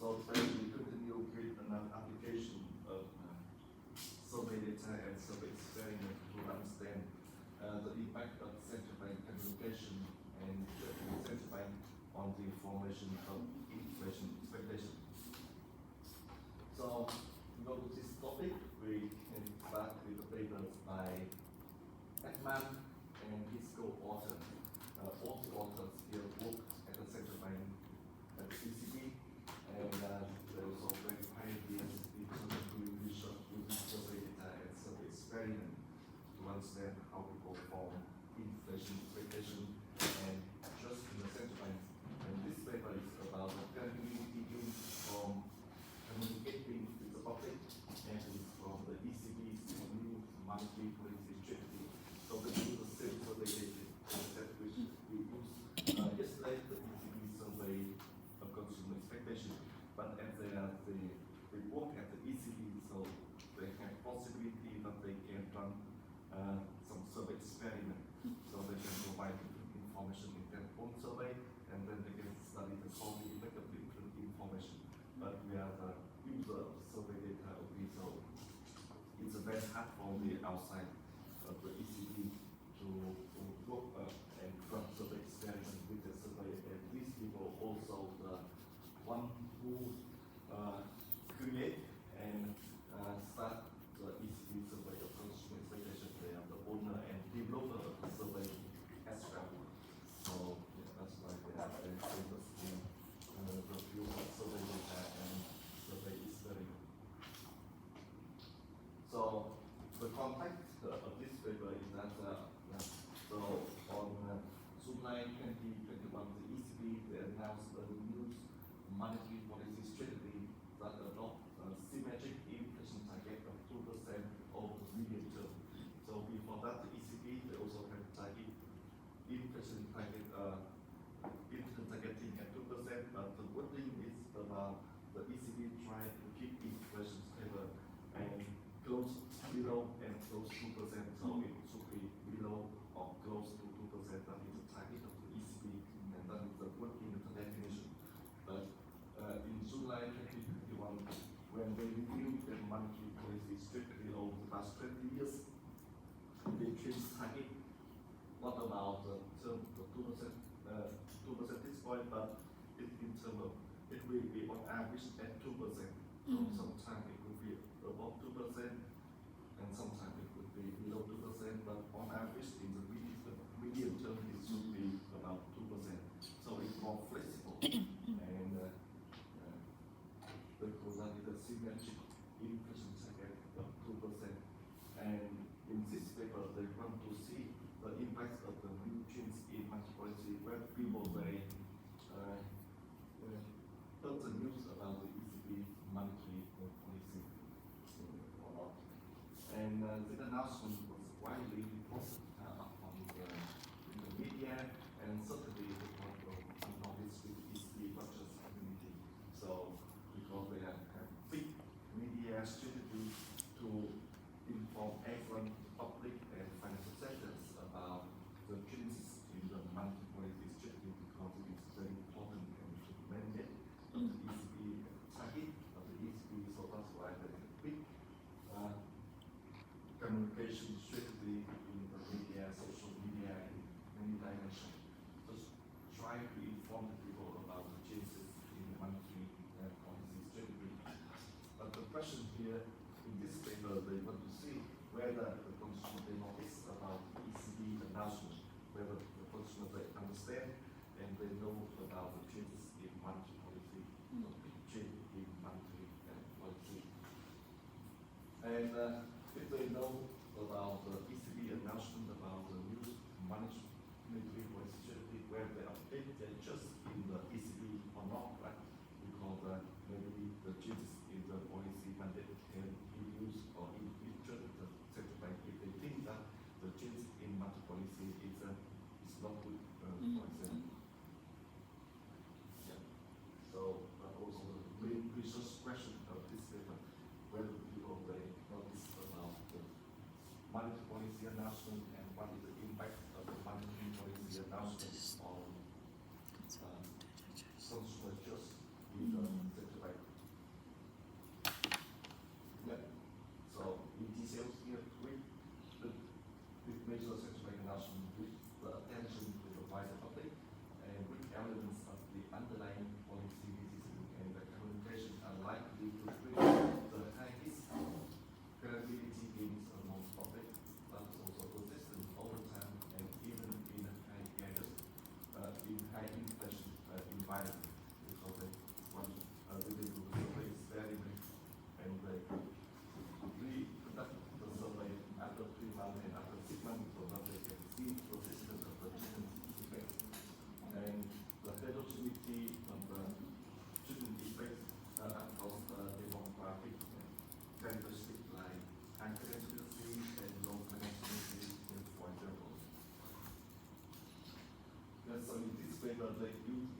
So today we continue with an application of survey data and survey experiment to understand the impact of central bank communication and the central bank on the formation of inflation expectation. So to go to this topic, we can start with the papers by Ekman and his co-author. All the authors here work at the central bank at the ECB, and they also very pioneers in terms of doing research using survey data and survey experiment to understand how people form inflation expectation and just in the central bank. And this paper is about the credibility gained from communicating with the public, and it's from the ECB's new monetary policy strategy. So we use the same survey data that which we used yesterday, the ECB survey of consumer expectation. But as they work at the ECB, so they have possibility that they can run some survey experiment. So they can provide information in their own survey, and then they can study the quality effect of different information. But we are the user of survey data, okay, so it's a very hard for the outside of the ECB to work and run survey experiment with the survey. And these people also the one who create and start the ECB survey of consumer expectation. They are the owner and developer of the survey as well. So yeah, that's why they are very famous in the field of survey data and survey experiment. So the context of this paper is that so on July 2021, the ECB they announced a new monetary policy strategy that adopts a symmetric inflation target of 2% over the medium term. So before that, the ECB they also have target inflation targeting at 2%, but the good thing is about the ECB trying to keep inflation stable and close below and close 2%. So it should be below or close to 2%. That is the target of the ECB, and that is the good in the definition. But in July 2021, when they reviewed their monetary policy strictly over the past 20 years, they changed target, not about the term of 2%, 2 percentage point, but it in terms of it will be on average at 2%. So sometimes it could be above 2%, and sometimes it could be below 2%, but on average in the medium term it should be about 2%. So it's more flexible, and because that is a symmetric inflation target of 2%. And in this paper, they want to see the impact of the new change in monetary policy, where people heard the news about the ECB monetary policy or not. And the announcement was widely reported in the media, and certainly it was acknowledged with the ECB budget community. So because they have big media strategy to inform everyone, the public and financial sectors about the changes in the monetary policy strategy, because it is very important and mandate of the ECB target of the ECB. So that's why there is a big communication strategy in the media, social media, in many dimensions. Just try to inform the people about the changes in the monetary policy strategy. But the question here in this paper, they want to see whether the consumer they notice about the ECB announcement, whether the consumer they understand and they know about the changes in monetary policy, the big change in monetary policy. And if they know about the ECB announcement about the new monetary policy strategy, where they update their just in the ECB or not, right? Because maybe the changes in the policy mandate can be used or infiltrate the central bank if they think that the change in monetary policy is not good, for example. Yeah. So also the main research question of this paper, whether people they notice about the monetary policy announcement and what is the impact of the monetary policy announcement on consumer trust in the central bank.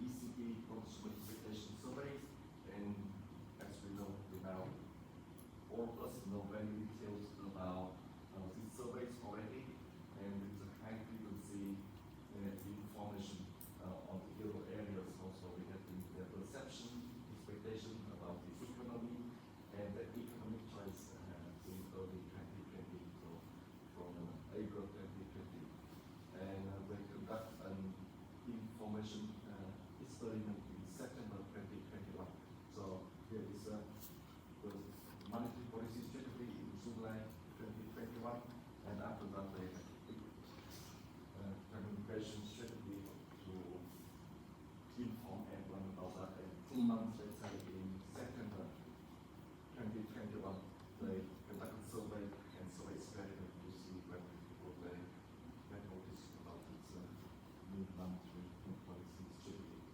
ECB consumer expectation surveys, and as we know, all of us know very details about these surveys already, and with the high frequency information on the euro areas also, we have the perception, expectation about the economy, and the economic choice in early 2020, so from April 2020. And we conduct an information experiment in September 2021. So here is the monetary policy strategy in July 2021, and after that they have communication strategy to inform everyone about that. And 2 months later, in September 2021, they conducted survey and survey experiment to see whether people they noticed about this new monetary policy strategy.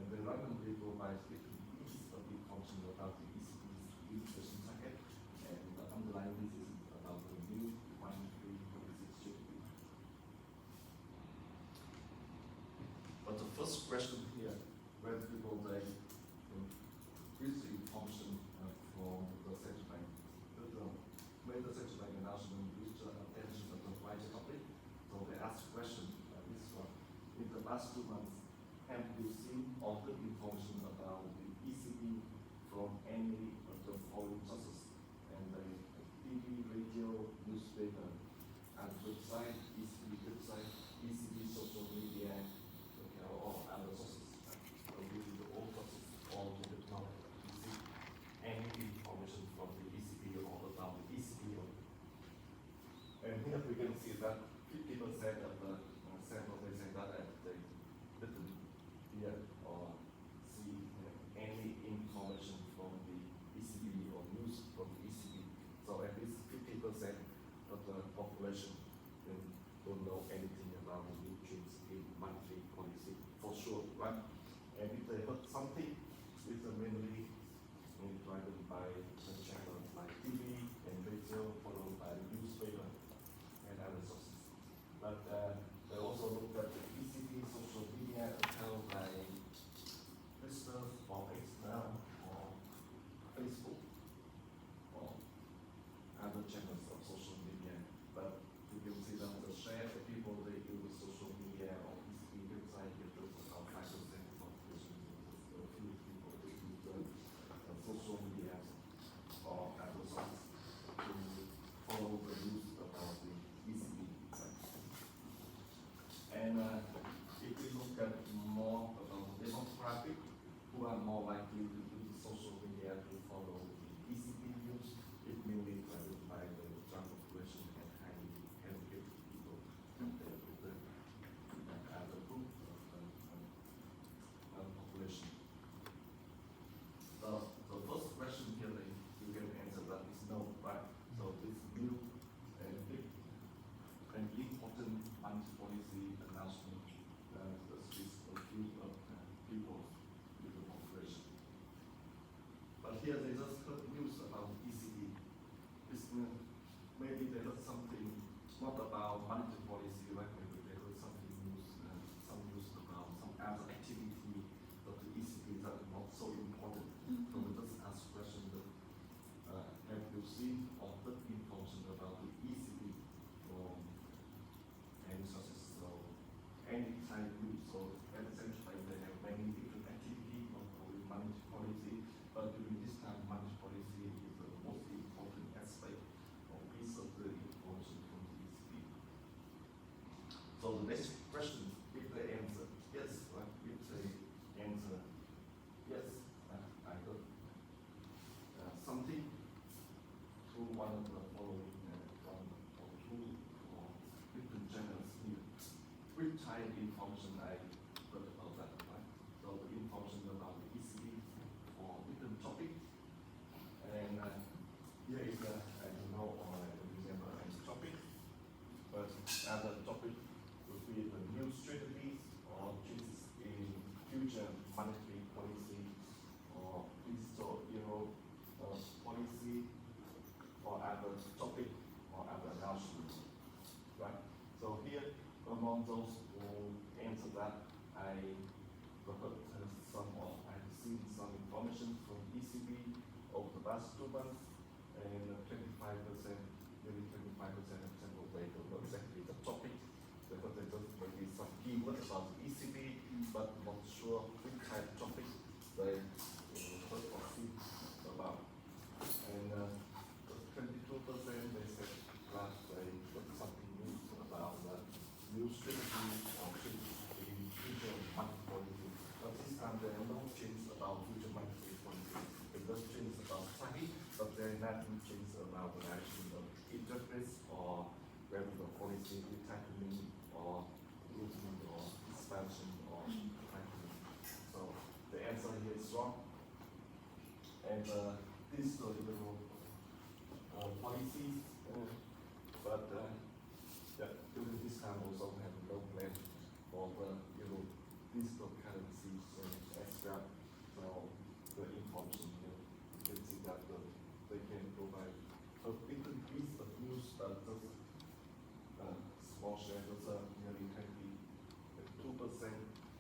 And they randomly provide different pieces of information about the ECB's inflation target, and the underlying this is about the new monetary policy strategy. But the first question here, whether people they use the information from the central bank, when the central bank announcement reached the attention of the wider public, so they asked the question, this one, in the last 2 months, have you seen altered information about the ECB from any of the following sources? And the TV, radio, newspaper, and website, ECB website, ECB social media, okay, or other sources. So this is all sources, all the not receive any information from the ECB or about the ECB. And here we can see that 50% of the sample they say that they didn't hear or see any information from the ECB or news from the ECB. So at least 50% of the population don't know anything about the new change in monetary policy for sure, right? And if they heard something, it's mainly driven by the channels like TV and radio, followed by newspaper and other sources. But they also looked at the ECB social media account by Twitter or Instagram or Facebook or other channels of social media. But you can see that the share of people they use social media or ECB website is just about 5% of the population. So a few people they use social media or other sources to follow the news about the ECB. And if we look at more about the demographic, who are more likely to use social media to follow the ECB news, it mainly driven by the young population and highly educated people compared with the other group of the population. So the first question here you can answer that is no, right? So this new and big and important monetary policy announcement is a few of people in the population. But here they just heard news about ECB. Maybe they heard something not about monetary policy, right? Maybe they heard something news, some news about some other activity of the ECB that is not so important. So we just ask question that have you seen or heard information about the ECB from any sources? So any kind of news. So at the same time they have many different activity, not only monetary policy, but during this time monetary policy is the most important aspect or piece of the information from the ECB. So the next question, if they answer yes, right? If they answer yes, I heard something through one of the following one or two or different channels here. Which type of information I heard about that, right? So the information about the ECB or different topic past 2 months, and 25%, nearly 25% of sample they don't know exactly the topic. Because they just maybe some keyword about ECB, but not sure which kind of topic they heard or see about. And 22% they said that they got something new about the new strategy or change in future monetary policy. But this time there are no change about future monetary policy. They just change about timing, but there are nothing change about the direction of interest rates or whether the policy is tightening or loosening or expansion or tightening. So the answer here is wrong. And these are the policies, but yeah, during this time also have no plan for the digital currencies as well. So the information here, you can see that they can provide a different piece of news, but just small share, just nearly 22%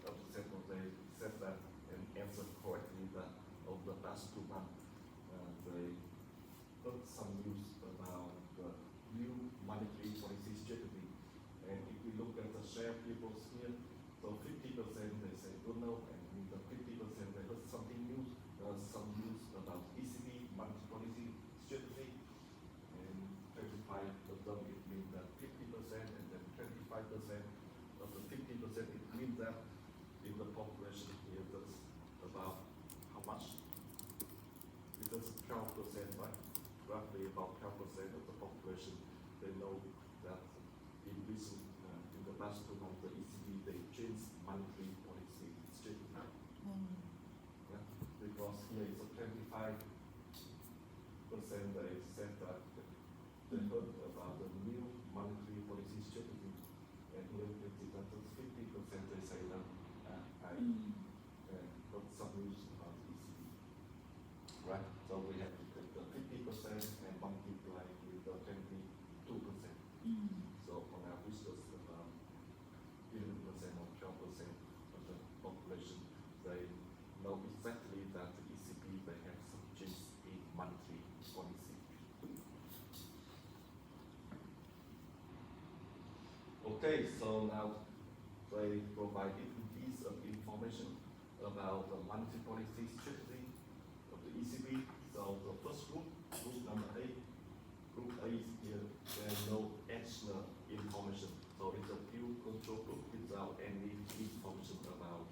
of the sample they said that and answered correctly that over the past 2 months. They got some news about the new monetary policy strategy. And if we look at the share peoples here, so 50% they say don't know, and in the 50% they got something new. Some news about ECB monetary policy strategy, and 25 of them it means that 50%, and then 25% of the 50% it means that in the population here that's about how much? Because 12%, right? Roughly about 12% of the population, they know that in recent, in the past 2 months, the ECB, they changed monetary policy strategy. Yeah? Because here it's a 25%, they said that they heard about the new monetary policy strategy. And here we can see that 50% they say that I got some news about ECB. Right, so we have to take the 50% and multiply with the 22%. So on average, that's about 11% or 12% of the population. They know exactly that the ECB they have some change in monetary policy. Okay, so now they provide different piece of information about the monetary policy strategy of the ECB. So the first group number 8, group A is here, there's no extra information. So it's a pure control group without any information about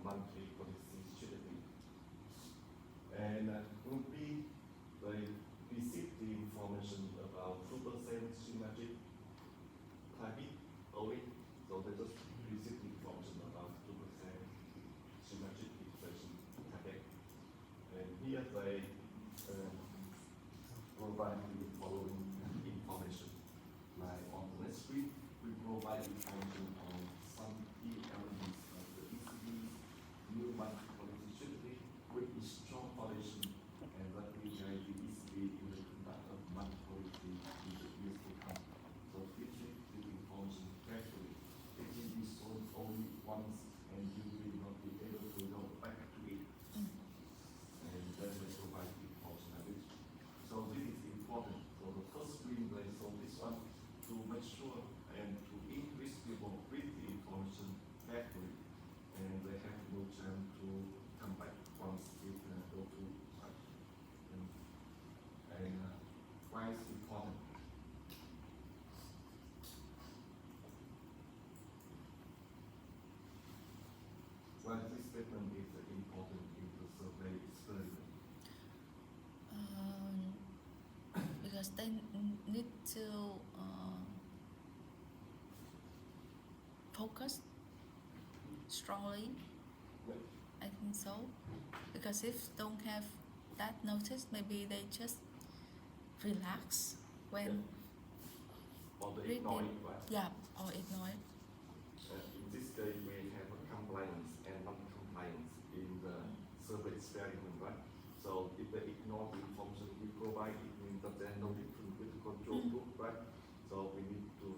monetary policy strategy. And group B, they receive the information about 2% symmetric target only. So they just receive the information about 2% symmetric inflation target. And here they provide the following information. Like on the next screen, we provide information on some key elements of the ECB's new monetary policy strategy, which is strong foundation and that will guide the ECB in the conduct of monetary policy in the years to come. So please read the information carefully. It will be shown only once and you will not be able to go back to it. And then they provide the information of it. So this is important. So the first screen they saw this one to make sure and to increase people read the information carefully, and they have no time to come back once it go to and why is it important? Well, this statement is important in the survey experiment. Because they need to focus strongly. Yeah. I think so. Because if don't have that notice, maybe they just relax when Or they reading. ignore it, right? Yeah, or ignore it. In this case, we have a compliance and non-compliance in the survey experiment, right? So if they ignore the information we provide, it means that there's no difference with the control group, right? So we need to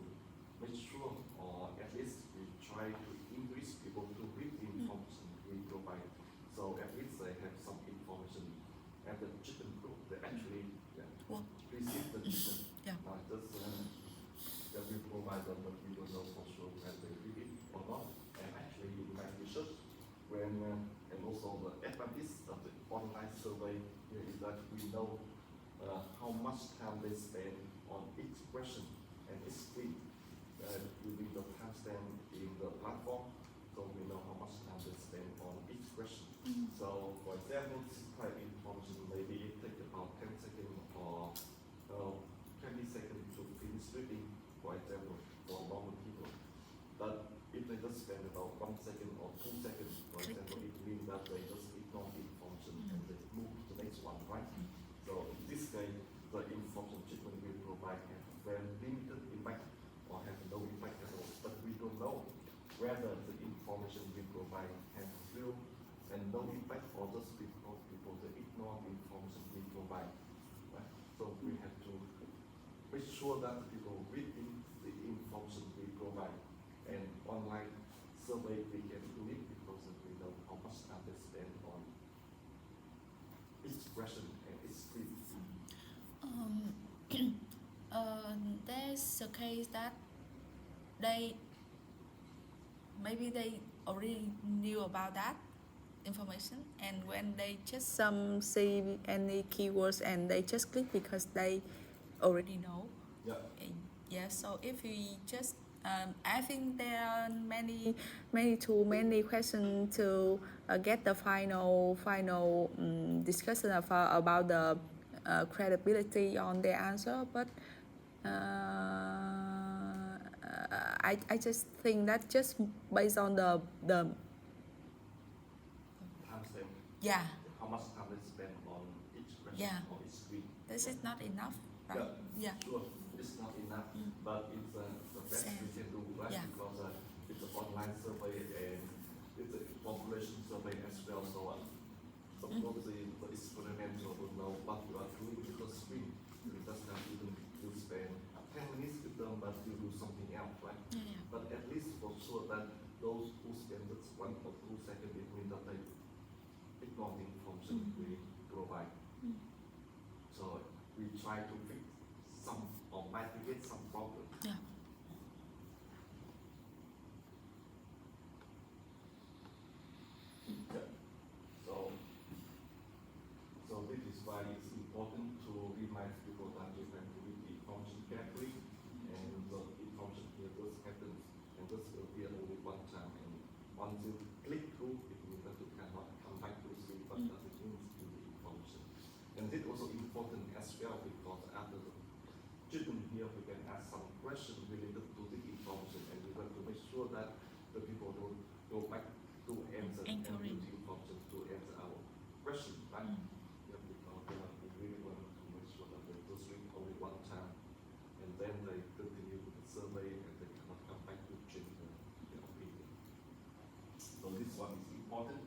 make sure, or at least we try to increase people to read the information we provide. So at least they have some information at the chicken group. actually Well, receive the treatment. Yeah. Not just that we provide them, but we don't know for sure whether they read it or not. And actually, in my research, when and also the advantage of the online survey here is that we know how much time they spend on each question and each screen using the timestamp in the platform, so we know how much time they spend on each question. So, for example, this type information maybe it take about 10 seconds or 20 seconds to finish reading, for example, for normal people. But if they just spend about 1 second or 2 seconds, for example, it means that they just ignore the information and they move to the next one, right? So in this case, the information treatment we provide have very limited impact or have no impact at all. But we don't know whether the information we provide has real and no impact or just because people they ignore the information we provide. Right? So we have to make sure that people reading the information we provide, and online survey we can do it because we know how much time they spend on each question and each screen. There's a case that they maybe they already knew about that information, and when they just see any keywords and they just click because they already know. Yeah. Yeah, so if we just I think there are many questions to get the final discussion about the credibility on the answer, but I just think that just based on the Timestamp. yeah, How much time they spend on each question Yeah. or each screen. this is not enough, right? Yeah. Sure, it's not enough, but it's the best we can do, right? Yeah. Because it's an online survey and it's a population survey as well. So of course the experimental will know what you are doing with the screen. You just not even to spend 10 minutes with them, but you do something else, right? Yeah. But at least for sure that those who spend just 1 or 2 seconds, it means that they ignore the information we provide. So we try to fix some or mitigate some problem. Yeah. Yeah. So this is why it's important to remind people that you have to read the information carefully, and the information here just happens, and this will be only one time, and once you click through, it means that you cannot come back to see what does it mean to the information. And this also important as well because after the treatment here, we can ask some questions related to the information, and we want to make sure that the people don't go back to answer and use the information to answer our question, right? Yeah, because we really want to make sure that they just read only one time, and then they continue with the survey, and they cannot come back to change their opinion. So this one is important,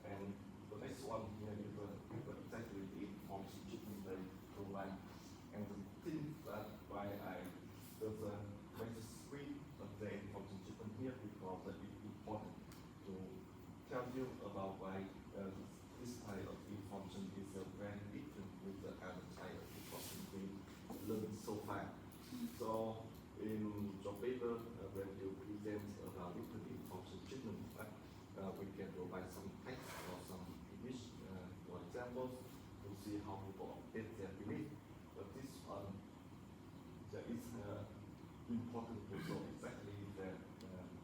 and the next one here is exactly the information treatment they provide. And the thing that why there's a major screen of the information treatment here because it's important to tell you about why this type of information is very different with the other type of information we learned so far. So in your paper, when you present about different information treatment, we can provide some text or some image, for examples, to see how people update their belief. But this one there is important to show exactly the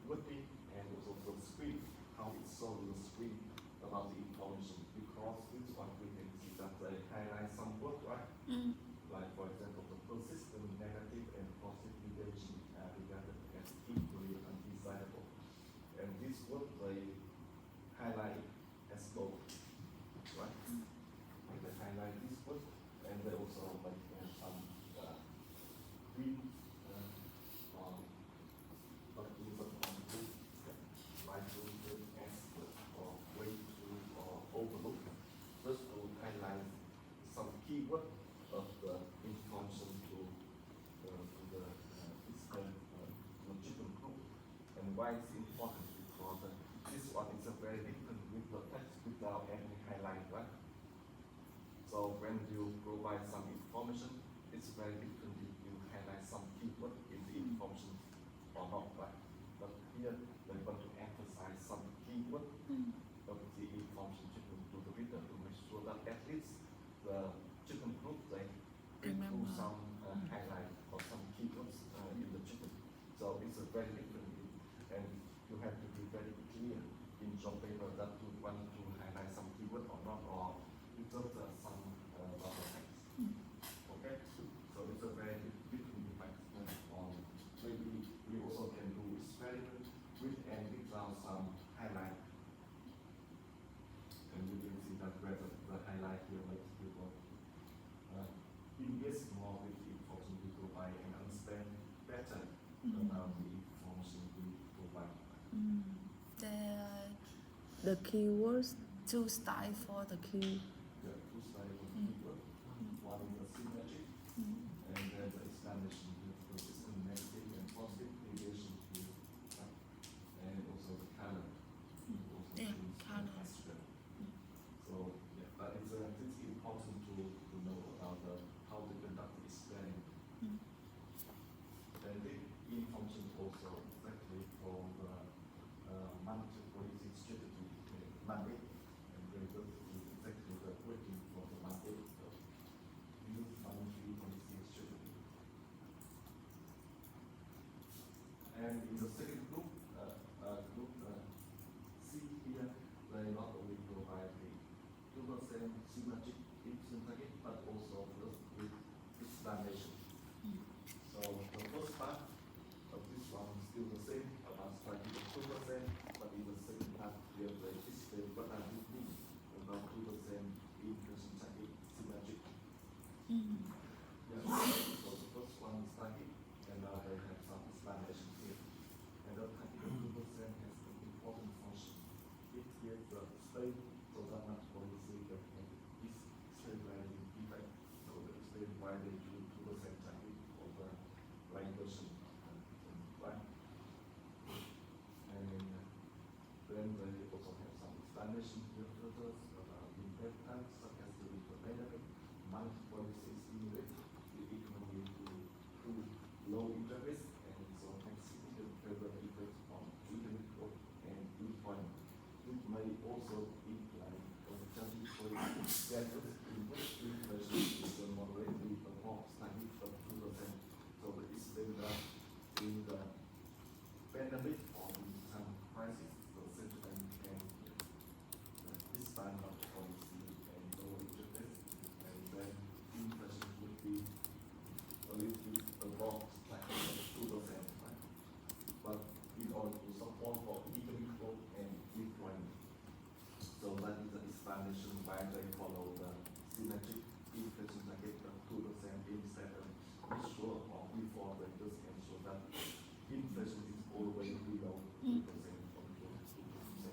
wording and also the screen, how it shows the screen about the information. Because this one we can see that they highlight some words, right? Like for example, the persistent negative and positive intention are regarded as equally undesirable. And this word they highlight as both, right? And they highlight this word, and they also like some green on but in the on good, right to as or way to or overlook, just to highlight some keyword of So when you provide some information, it's very different if you highlight some keyword in the information or not, right? But here they want to emphasize some keyword of the information treatment to the reader to make sure that at least the treatment group they read through Remember. some highlight or some keywords in the treatment. So it's a very different, and you have to be very clear in your paper that you want to highlight some keyword or not, or you just some bubble text. Okay, so it's a very different effect on. Maybe we also can do experiment with and without some highlight, and you can see that where the highlight here makes people invest more with the information we provide and understand better about the information we provide. The keywords, two styles for the key. Yeah, two styles of keyword. One is the synergy, and then the explanation with consistent negative and positive negation here, right? And also the color. Also Yeah, use color. extra. So yeah, but it's important to know about how to conduct the experiment. And the information also exactly for the monetary policy strategy mandate, and very good is exactly the working for the mandate of new monetary policy strategy. And in the second group, C here, they not only provide the 2% synergic implicit target, but also with explanation. So the first part of this one is still the same, about starting with 2%, but in the second part, we have the explain what does it mean about 2% implicit target synergic. Yeah, so the first one is target, and now they have some explanation here. And the target of 2% has an important function. It gives the state so that much policy that can is stabilizing effect. So that explain why they do 2% target over right version, right? And then they also have some explanation here further about impact times, such as the pandemic, monetary policy stimulate the economy through low interest, and so have significant favorable effects on economic growth and employment. It may also imply competitive policy standards in which inflation is moderately above target of 2%. So the explain that in the pandemic or in some crisis, the central bank can expand on policy and lower interest, and then inflation would be a little bit above target of 2%, right? But in order to support for economic growth and employment. So that is the explanation why they follow the symmetric inflation target of 2% instead of before or before the just ensure that inflation is always below 2% or below 2%.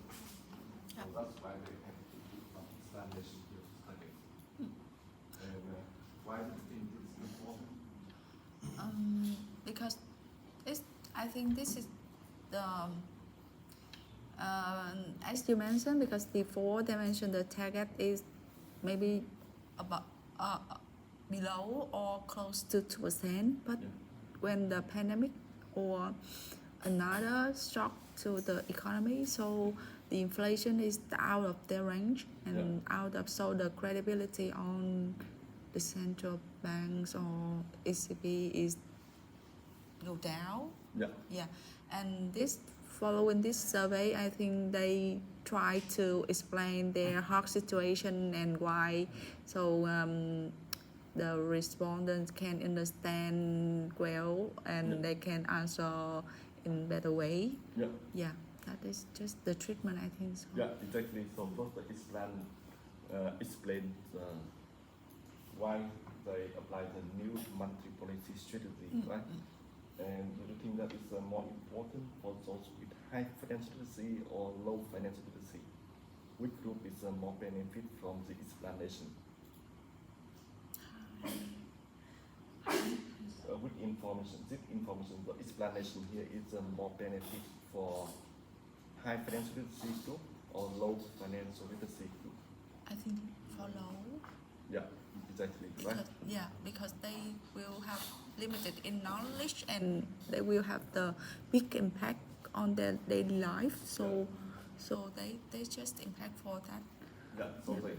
So that's why they have to put some explanation here to target. And why do you think it's important? Because I think this is the as you mentioned, because before they mentioned the target is maybe about below or close to 2%, but when the pandemic or another shock to the economy, so the inflation is out of their range and out of, so the credibility on the central banks or ECB is go down. Yeah, and this following this survey, I think they try to explain their hard situation and why, so the respondents can understand well and they can answer in better way. Yeah, that is just the treatment, I think so. Yeah, exactly. So those explain why they apply the new monetary policy strategy, right? And do you think that is more important for those with high financial literacy or low financial literacy? Which group is more benefit from the explanation? With information, this information, the explanation here is more benefit for high financial literacy group or low financial literacy group? I think for low. Yeah, exactly, right? Because they will have limited in knowledge and they will have the big impact on their daily life. So they just impact for that. Yeah, so Yeah.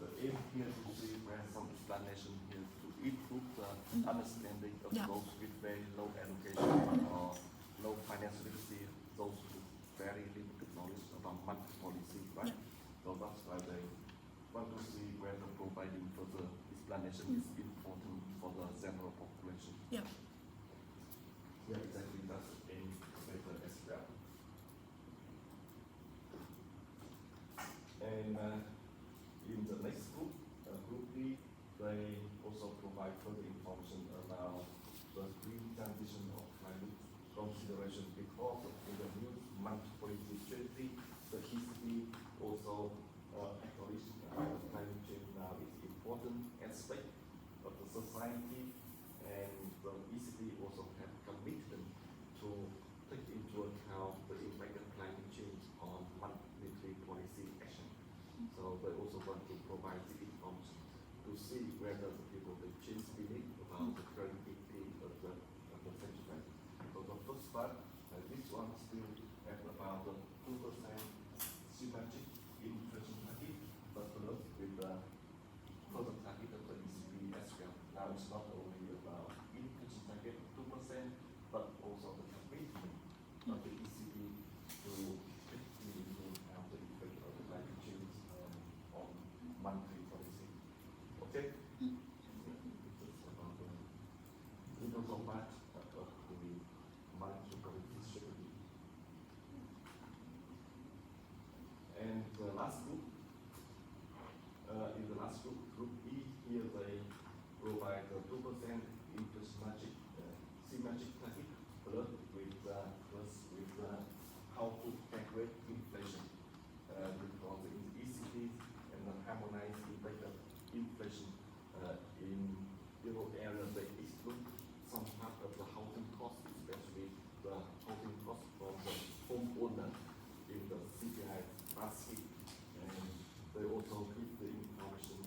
the aim here to see where some explanation here to improve the understanding of Yeah. those with very low education or low financial literacy, those with very limited knowledge about monetary policy, right? Yeah. So that's why they want to see whether providing further explanation is important for the general population. Yeah. Yeah, exactly. That's the aim better as well. And in the next group, Group B, they also provide further information about the green transition of climate consideration because in the new month policy strategy, the history also acknowledge climate change now is important aspect of the society, and the ECB also have commitment to take into account the impact of climate change on monetary policy action. So they also want to provide the information to see whether the people they change belief about the current dictate of the central bank. So the first part, this one still have about the 2% symmetric inflation target, but plus with the further target of the ECB as well. Now it's not only about inflation target 2%, but also the commitment of the ECB to take into account the effect of the climate change on monetary policy. Okay? It's about the integral part of the monetary policy strategy. And the last group, in the last group, Group E, here they provide the 2% interest symmetric target plus with how to calculate inflation. Because the ECB and the harmonized impact of inflation in euro area, they exclude some part of the housing cost, especially the housing cost from the homeowner in the CPI basket. And they also give the information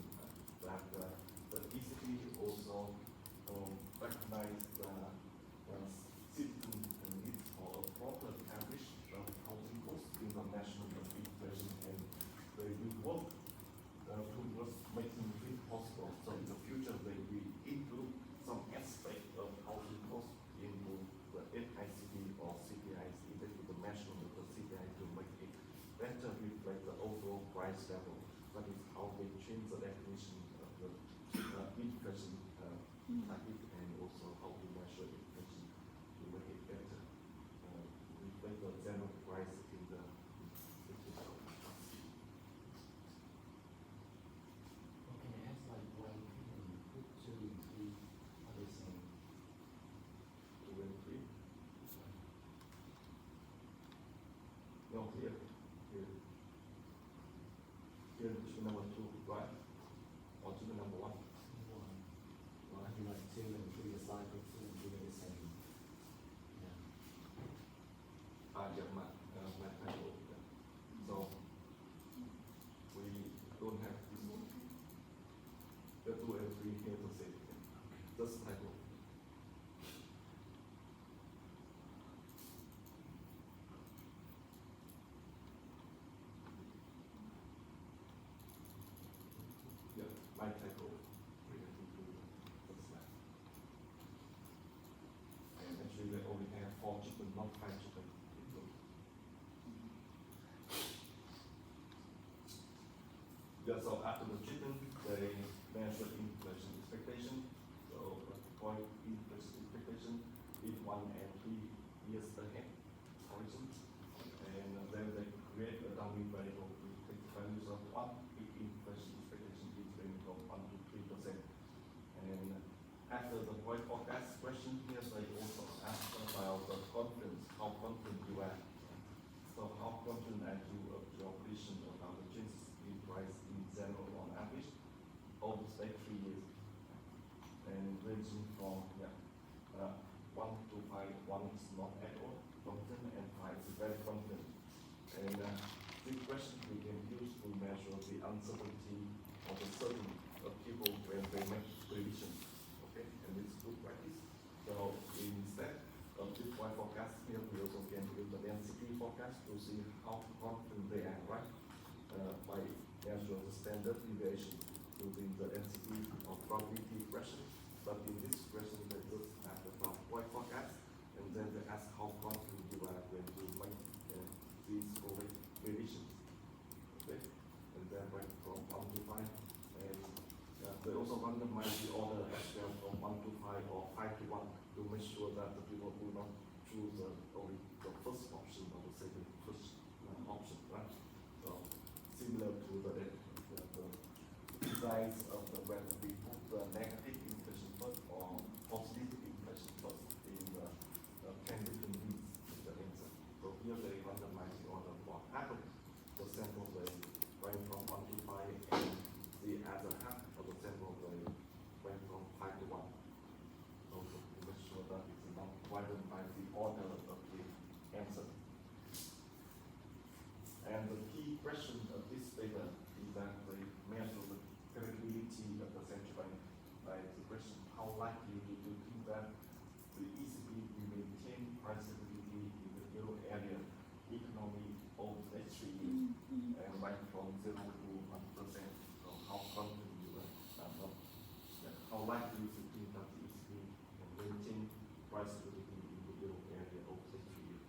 that the ECB also recognize the citizen needs for a proper coverage of housing costs in the national inflation, and they will work towards making it possible. So in the future they will include some aspect of housing costs into the NICP or CPI's index with the national of the CPI to make it better reflect the overall price level. That is how they change the definition of the inflation target, and also how to measure inflation to make it better reflect the general price in the Can I ask, like, why people put 2 and 3 are the same? 2 and 3. No, here. Here chicken number 2, right? Or chicken number 1? 1. Well, I feel like 2 and 3 is like 2 and 3 are the same. Yeah. Yeah, my title. So we don't have this. The 2 and 3 here to say just title. Yeah, my title. We have to do the slide. And actually we only have 4 chicken, not 5 chicken. Yeah, so after the chicken, they measure inflation expectation. So point inflation expectation in 1 and 3 years ahead horizon. And then they create a dummy variable to take the values of what if inflation expectation is going from 1 to 3%. And after the point forecast question here, they also ask about the confidence, how confident you are. So how confident are you of your prediction about the changes in price in general on average over say 3 years? And ranging from 1 to 5, 1 is not at all confident and 5 is very confident. And this question we can use to measure the uncertainty or the certainty of people they make predictions. Okay, and it's good practice. So instead of this white forecast here, we also can use the density forecast to see how confident they are, right? By measure the standard deviation using the density of probability expression. But in this expression, they just have the white forecast, and then they ask how confident you are when you make these predictions. Okay, and then rank from 1 to 5, and they also randomize the order as well from 1 to 5 or 5 to 1 to make sure that the people will not choose only the first option or the second first option, right? So similar to the designs of the when we put the negative impression first or positive impression first in the 10 different beats in the answer. So here they randomize the order for half of the sample they rank from 1 to 5, and the other half of the sample they rank from 5 to 1. Also to make sure that it's not randomized the order of the answer. And the key question of this paper is that they measure the credibility of the central bank by the question how likely do you think that the ECB will maintain price stability in the euro area economy over the next 3 years, and rank from 0 to 1%. So how confident you are? How likely is it think that the ECB can maintain price stability in the euro area over the next 3 years?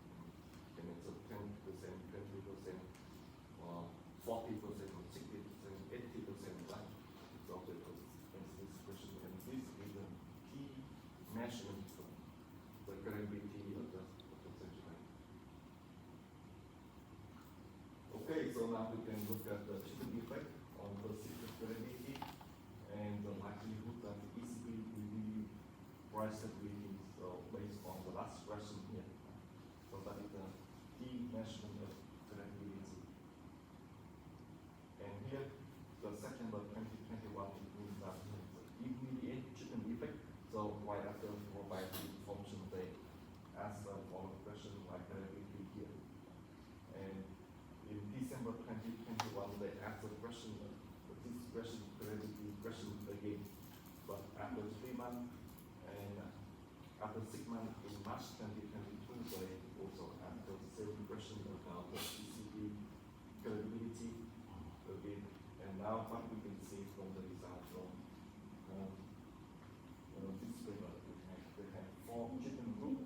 And it's a 10%, 20%, or 40%, or 60%, 80%, right? So that was answer this question, and this is a key measurement for the credibility of the central bank. Okay, so now we can look at the chicken effect on the system credibility and the likelihood that the ECB will be price stability. So based on the last question here, so that is the key measurement of credibility. And here, the September 2021 includes that immediate chicken effect. So right after provide the information, they ask the follow-up question like credibility here. And in December 2021, they asked the question, this question, credibility question again. But after 3 months and after 6 months in March 2022, they also asked the same question about the ECB credibility again. And now what we can see from the result from this paper, we have 4 chicken group.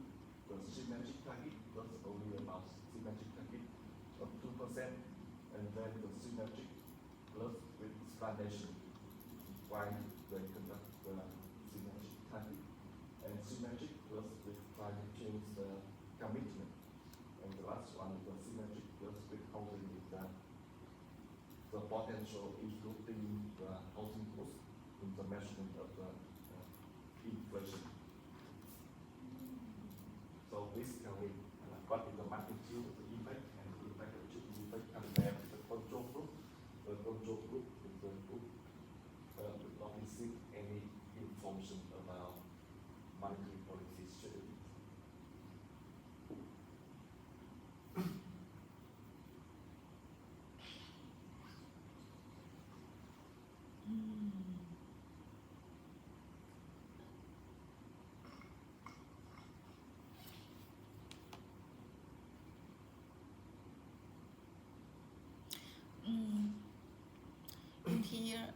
The symmetric target was only about symmetric target of 2%, and then the symmetric plus with explanation why they conduct the symmetric target, and symmetric plus with climate change the commitment, and the last one the symmetric plus with housing is the potential including the housing cost in the measurement of the inflation. So this can be what is the magnitude of the effect and the effect of the effect compared to the control group. The control group is the group will not receive any information about monetary policy strategy.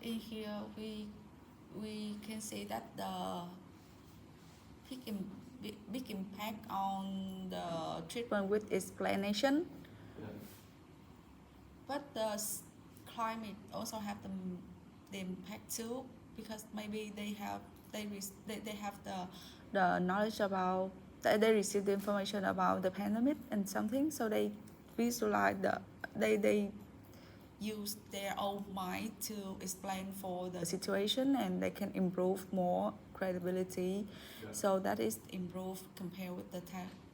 In here, we can say that the big impact on the treatment with explanation, Yeah. but the climate also have the impact too, because maybe they have the knowledge about they receive the information about the pandemic and something, so they visualize they use their own mind to explain for the situation, and they can improve more credibility. Yeah. So that is improved compared with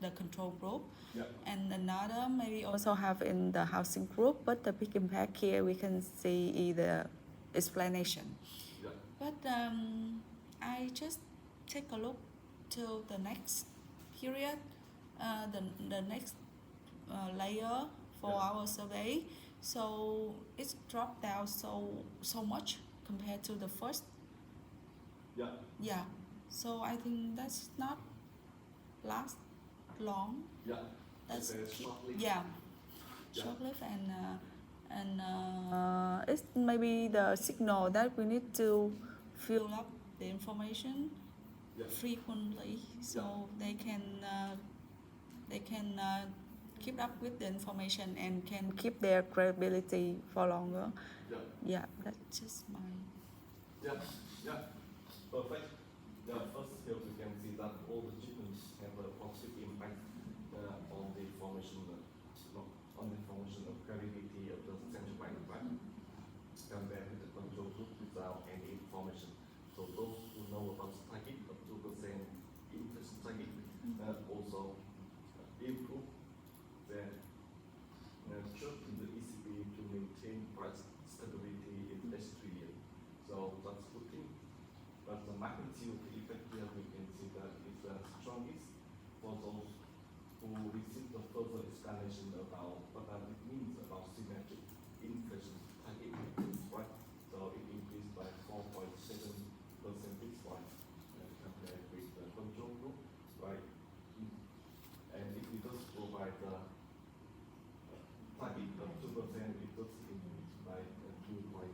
the control group. Yeah. And another maybe also have in the housing group, but the big impact here we can see either explanation. Yeah. But I just take a look to the next period, the next layer for Yeah. our survey. So it's dropped down so much compared to the first Yeah, Yeah. So I think that's not last long. yeah. That's It's a short-lived. yeah, Yeah. short-lived and it's maybe the signal that we need to fill up the information Yeah. frequently so they can keep up with the information and can keep their credibility for longer. Yeah. Yeah, that's just my. Yeah, yeah, perfect. Yeah, first here we can see that all the treatments have a positive impact on the formation, on the formation of credibility of the central bank compared with the control group without any information. So those who know about target of 2% interest target also improve their trust in the ECB to maintain price stability in the next 3 years. So that's good thing. But the magnitude of the effect here we can see that is the strongest for those who receive the further explanation about what that it means about symmetric inflation target, right? So it increased by 4.7 percentage points compared with the control group, right? And if we just provide the target of 2%, it does increase by 2.1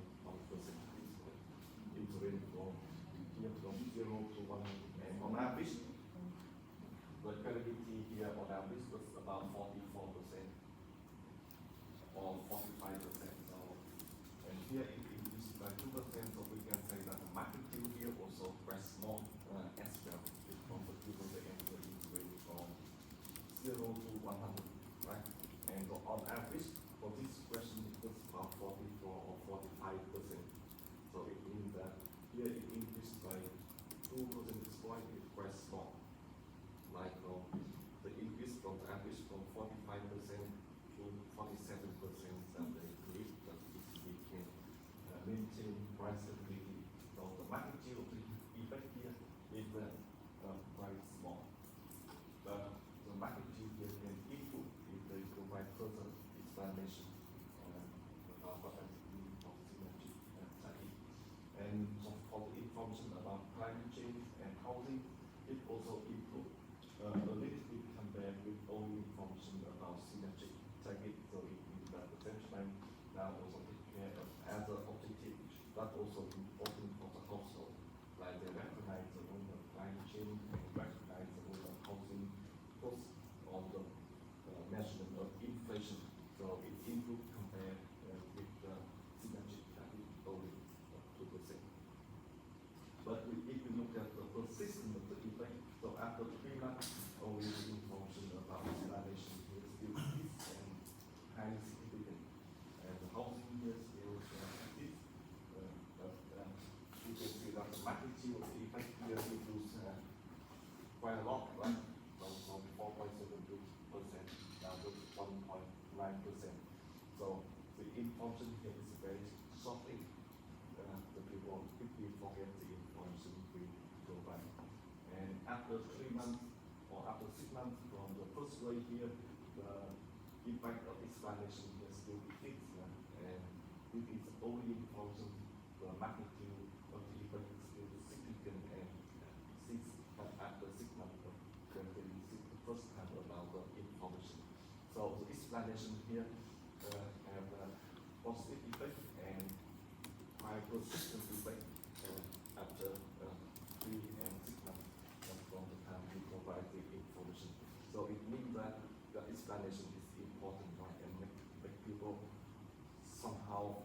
percentage point. It's range from here from 0 to 100. And on average, the credibility here on average was about 44% or 45%. So, and here it increased by 2%. So we can say that the magnitude here also quite small as well. It's from the 2% answer is range from 0 to 100, right? And on average, for this question, it was about 44 or 45%. So it means that here it increased by 2 percentage points, it's quite small. Like the increase from the average from 45% to 47% that they believe that ECB can maintain price stability. So the magnitude of the effect here is quite small. But the magnitude here can improve if they provide further explanation about what that means of symmetric target. And so for the information about climate change and housing, it also improved a little bit compared with only information about symmetric target. So it means that the central bank now also take care of other objectives that also important for the household, like they recognize the role of climate change and recognize the role of housing costs on the measurement of inflation. So it improved compared with the symmetric target only 2%. But if we look at the persistence of the effect, so after 3 months, only the information about explanation here still exists and highly significant. And the housing here still exists. But you can see that the magnitude of the effect here improves quite a lot, right? From 4.72% down to 1.9%. So the information here is very shocking. The people quickly forget the information we provide. And after 3 months or after 6 months from the first way here, the impact of explanation here still exists. And with its only information, the magnitude of the effect is still significant and after 6 months of when they receive the first time about the information. So the explanation here have a positive effect and high persistent effect after 3 and 6 months from the time we provide the information. So it means that the explanation is important, right, and make people somehow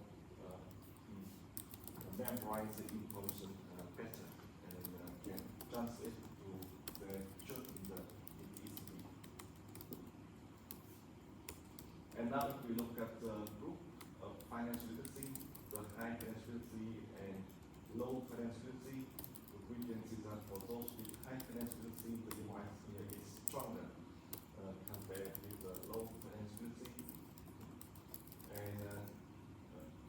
memorize the information better and can translate to the truth in the ECB. And now if we look at the group of financial literacy, the high financial literacy and low financial literacy, we can see that for those with high financial literacy, the device here is stronger compared with the low financial literacy. And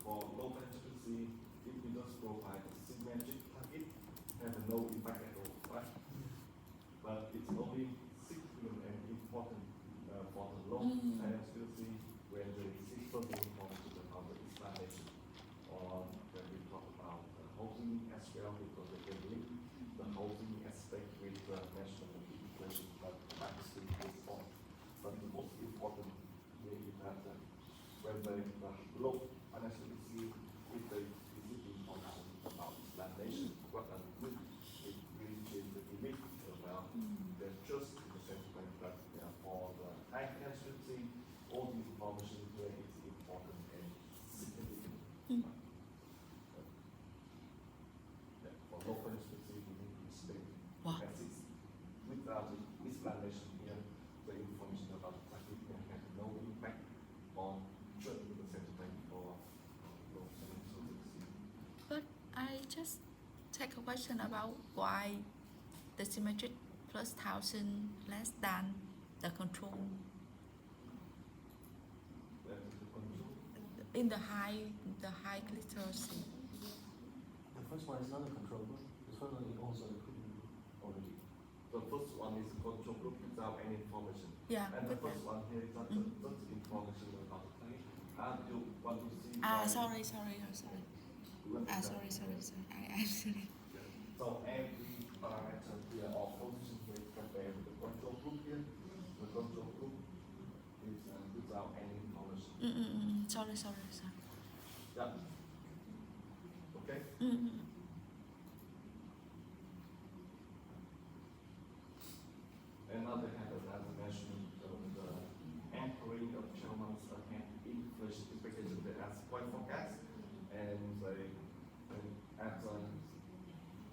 for low financial literacy, if we just provide a symmetric target, have no impact at all, right? But it's only significant and important for the low financial literacy when they receive further information about the explanation or when we talk about housing as well because they can link the housing aspect with the national inflation, but actually goes on. But the most important thing is that when they look honestly if they visit information about explanation, what are the good, it really changes the image about the trust in the sense that for the high constituency, all the information here is important and significant. For local constituency, we need to respect Wow. message. Without the explanation here, the information about traffic can have no impact on the central bank or local constituency. But I just take a question about why the symmetric plus 1,000 less than the control That is the control. in the high literacy. The first one is not a control group. The first one is also a group already. The first one is control group without any information. Yeah. And the But first one here is not just information about the plane. And you want to see sorry. You want to Sorry. I actually. So every parameter here or position here is compared with the control group here. The control group is without any information. Sorry. Yeah. Okay. Another kind of measurement of the anchoring of 12 months ahead inflation expectation that as point forecast, and they at the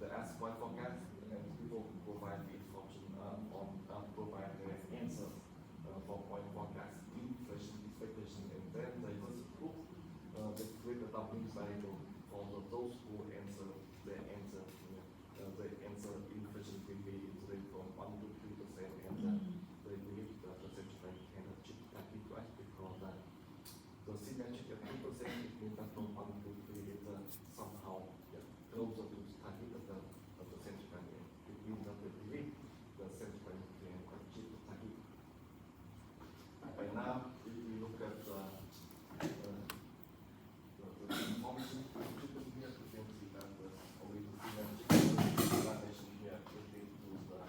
as point forecast, and people provide the information provide the answers for point forecast inflation expectation, and then they just put they create a dumping cycle for those who answer the answer. The answer inflation will be rate from 1 to 3%, and they believe that the central bank can achieve that right because the symmetric at 3% it means that from 1 to 3 is somehow closer to the target of the central bank. It means that they believe the central bank can achieve the target. And now, if we look at the information contributed here, we can see that only the symmetric explanation here will lead to the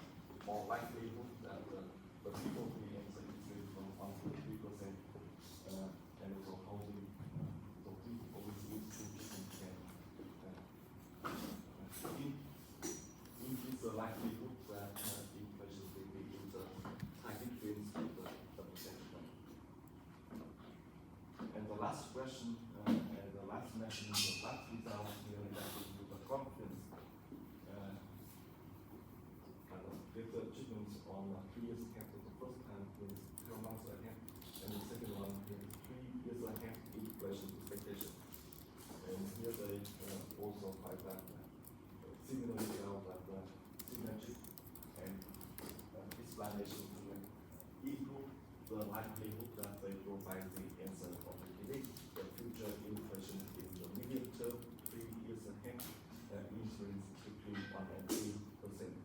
more likelihood that the people who answer is rate from 1 to 3%, and also housing. So people always use can increase the likelihood that inflation will be in the target range of the central bank. And the last question, and the last measurement, the last result here related to the confidence. If the achievements on 3 years ahead, the first time is 12 months ahead, and the second one is 3 years ahead inflation expectation. And here they also find that similarly that the symmetric and explanation here equal the likelihood that they provide the answer of the predict the future inflation in the medium term 3 years ahead influence between 1 and 3%.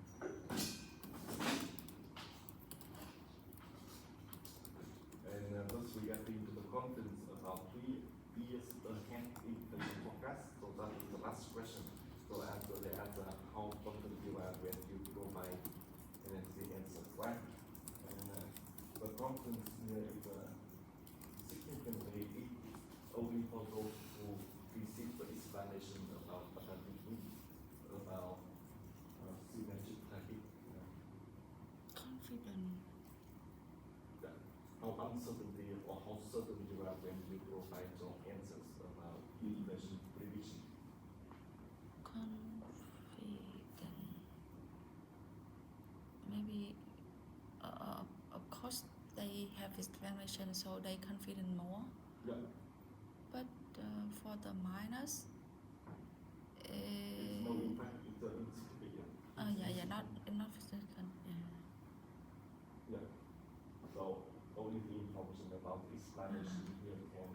And thus we get into the confidence about 3 years ahead inflation forecast. So that is the last question. So after the answer, how confident you are when you provide the answer, right? And the confidence here is significantly only for those who receive the explanation about symmetric target. Confident. How uncertainty or how certain you are when you provide your answers about inflation prediction. Confident. Maybe, of course, they have explanation, so they confident more. Yeah. But for the minus, It's no impact, it's insignificant. not significant. Yeah. So only the information about explanation here can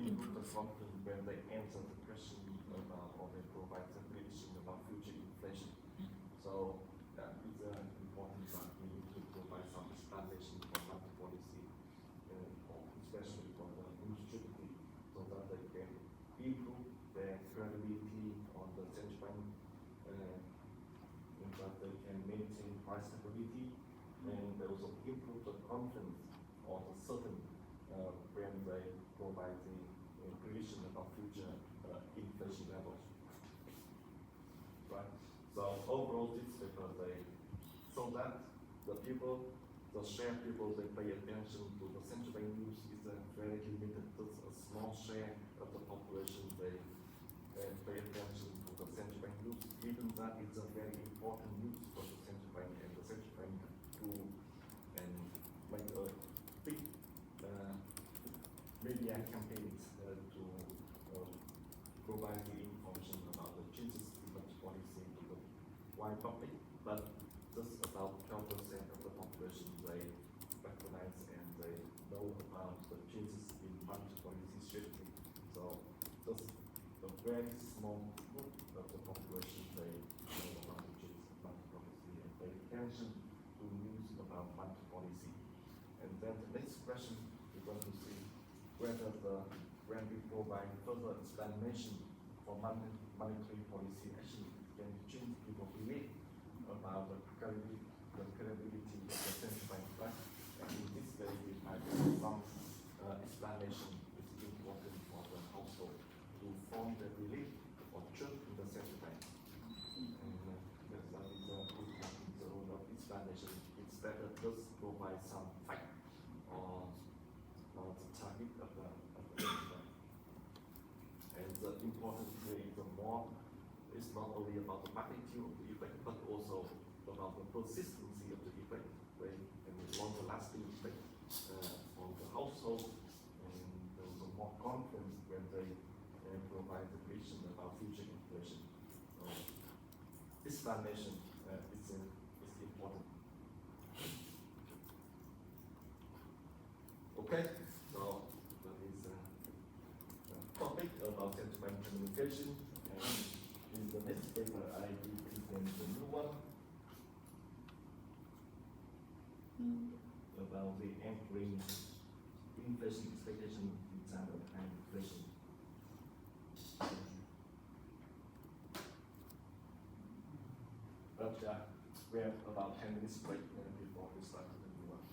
improve the confidence when they answer the question about or they provide the prediction about future inflation. So that is important that we need to provide some explanation for monetary policy, or especially for the instability, so that they can improve their credibility on the central bank they can maintain price stability and they also improve the confidence of the certain when they provide the prediction about future inflation levels. Right? So overall, this paper so that the people, the share people, they pay attention to the central bank news is very limited. Just a small share of the population they pay attention to the central bank news. Even that is a very important news for the central bank, and the central bank to and make a big media campaigns to provide the information about the changes in the policy to the wide public, but just about 12% of the population they recognize and they know about the changes in monetary policy shifting. So just a very small group of the population they know about the changes in monetary policy and pay attention to news about monetary policy. And then the next question we're going to see whether when we provide further explanation for monetary policy action can change people's belief about the credibility of the central bank. Right? And in this case, we have some explanation which is important for the household to form their belief or trust in the central bank. And that is important. So the explanation, it's better just provide some fact or the target of the central bank. And the important thing is it's not only about the magnitude of the effect, but also about the persistency of the effect, right? And the longer lasting effect on the household, and also more confidence when they provide the prediction about future inflation. So this explanation is important. Okay, so that is a topic about central bank communication. And in the next paper, I will present the new one about the anchoring inflation expectation in time of high inflation. But we have about 10 minutes break before we start the new one.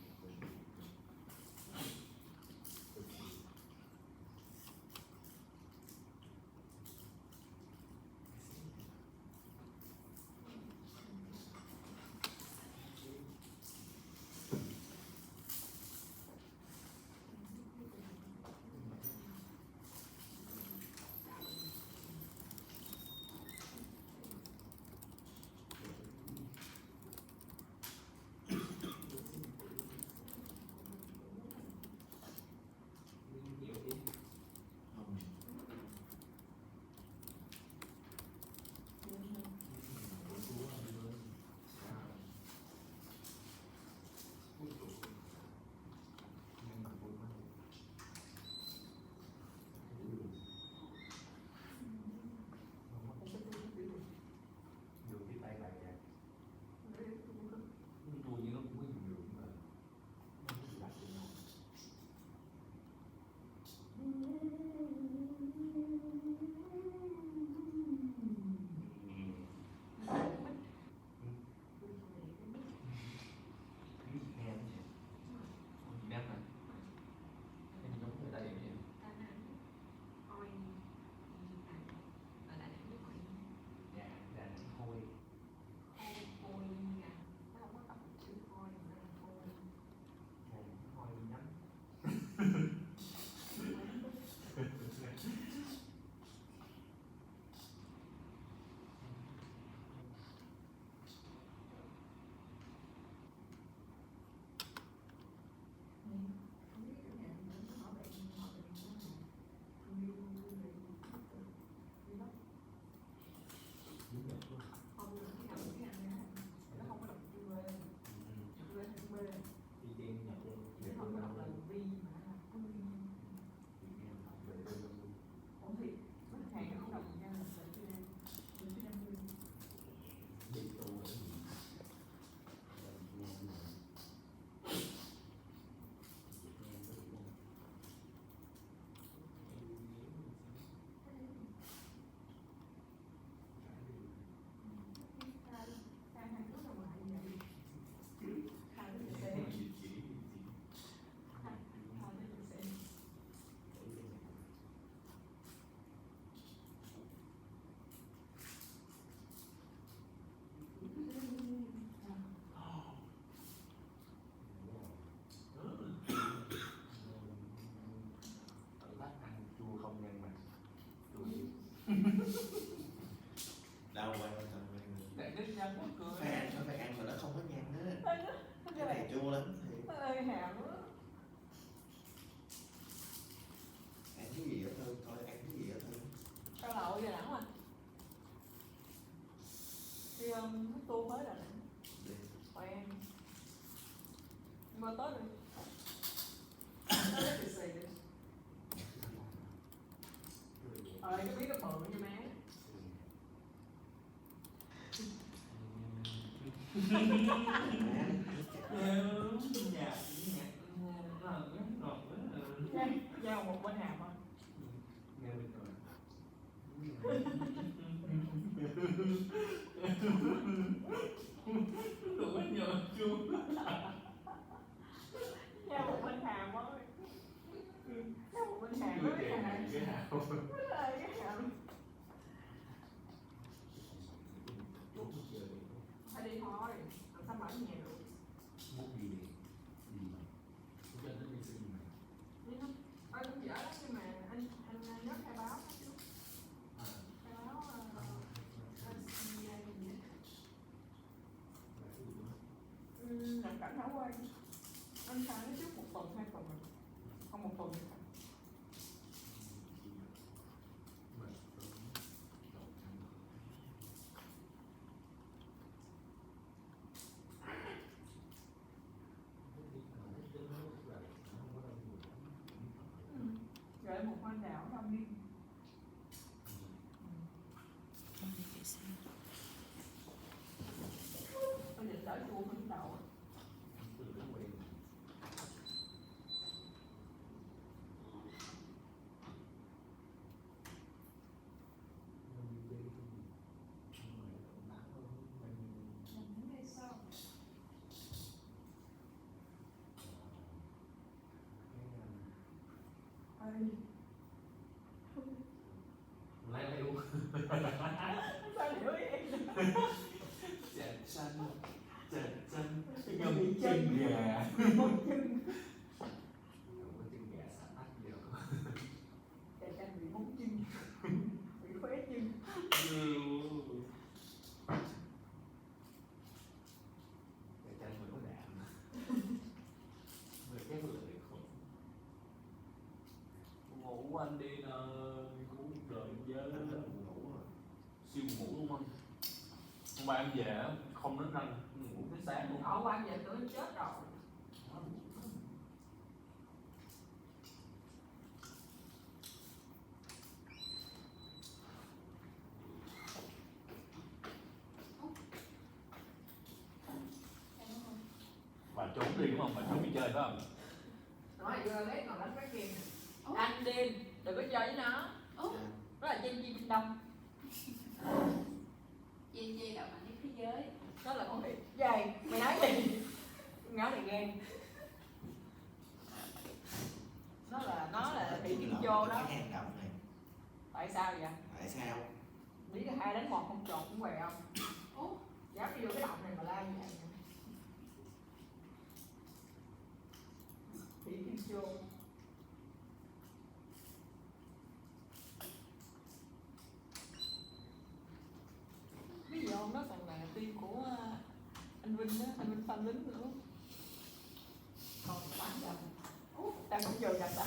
tour mới rồi nè. Đi. Mời em. Mà tới rồi. Tới đấy thì xì đi. Cái biết nó mượn cho má. Giao một bên hàm thôi. Nghe bên rồi. Giao một bên hàm thôi. Giao một bên hàm Chưa với kể cái hàm. cái hào. Với lại cái hàm. Trốn không chơi đi. Phải đi thôi. Làm sao mở nhà được. Muốn gì đi. Gì mà. Không cho nó đi xin mà. Nhưng nó cũng dở lắm nhưng mà anh nhớ khai báo đó chứ. À. Khai báo CA gì á. Nhập cảnh hải quan. Anh khai nó trước 1 tuần 2 tuần rồi. Không 1 tuần nữa. Gửi một hoa đảo đông đi. Bây giờ tới chùa Vĩnh Đậu. Lấy luôn. Sao hiểu em? Chà chanh. Chà chanh. Ngâm chân gà. Một chân. Không có chân gà xả tách gì đâu. Chà chanh bị móng chân. Bị khóe chân. Chà chanh mình có đạm mà. Mình chắc là được không? Ngủ anh đi nơi cuộc đời với Ngủ rồi. siêu ngủ đúng không? Hôm qua em về á, không đến răng ngủ tới sáng luôn. Họ qua giờ tưởng chết rồi. Bà trốn đi đúng không? Bà trốn đi chơi phải không? Nói vừa lấy còn đánh cái kia. Anh đi, đừng có chơi với nó. Đó là Chi Bên Đông. Chi là bạn nhất thế giới. Đó là con Hiệp. Dày, mày nói gì? Ngáo này ghen. Nó là Thị Kim Châu đó. Cái hành động này. Tại sao vậy? Tại sao? Biết là 2 đánh 1 không trộn cũng què không? Dám đi vô cái động này mà la như vậy. Thị Kim Châu. Ví dụ ông đó còn là team của anh Vinh đó, anh Vinh Phan Lính nữa. Còn bán dần. Tao cũng vô gặp tao.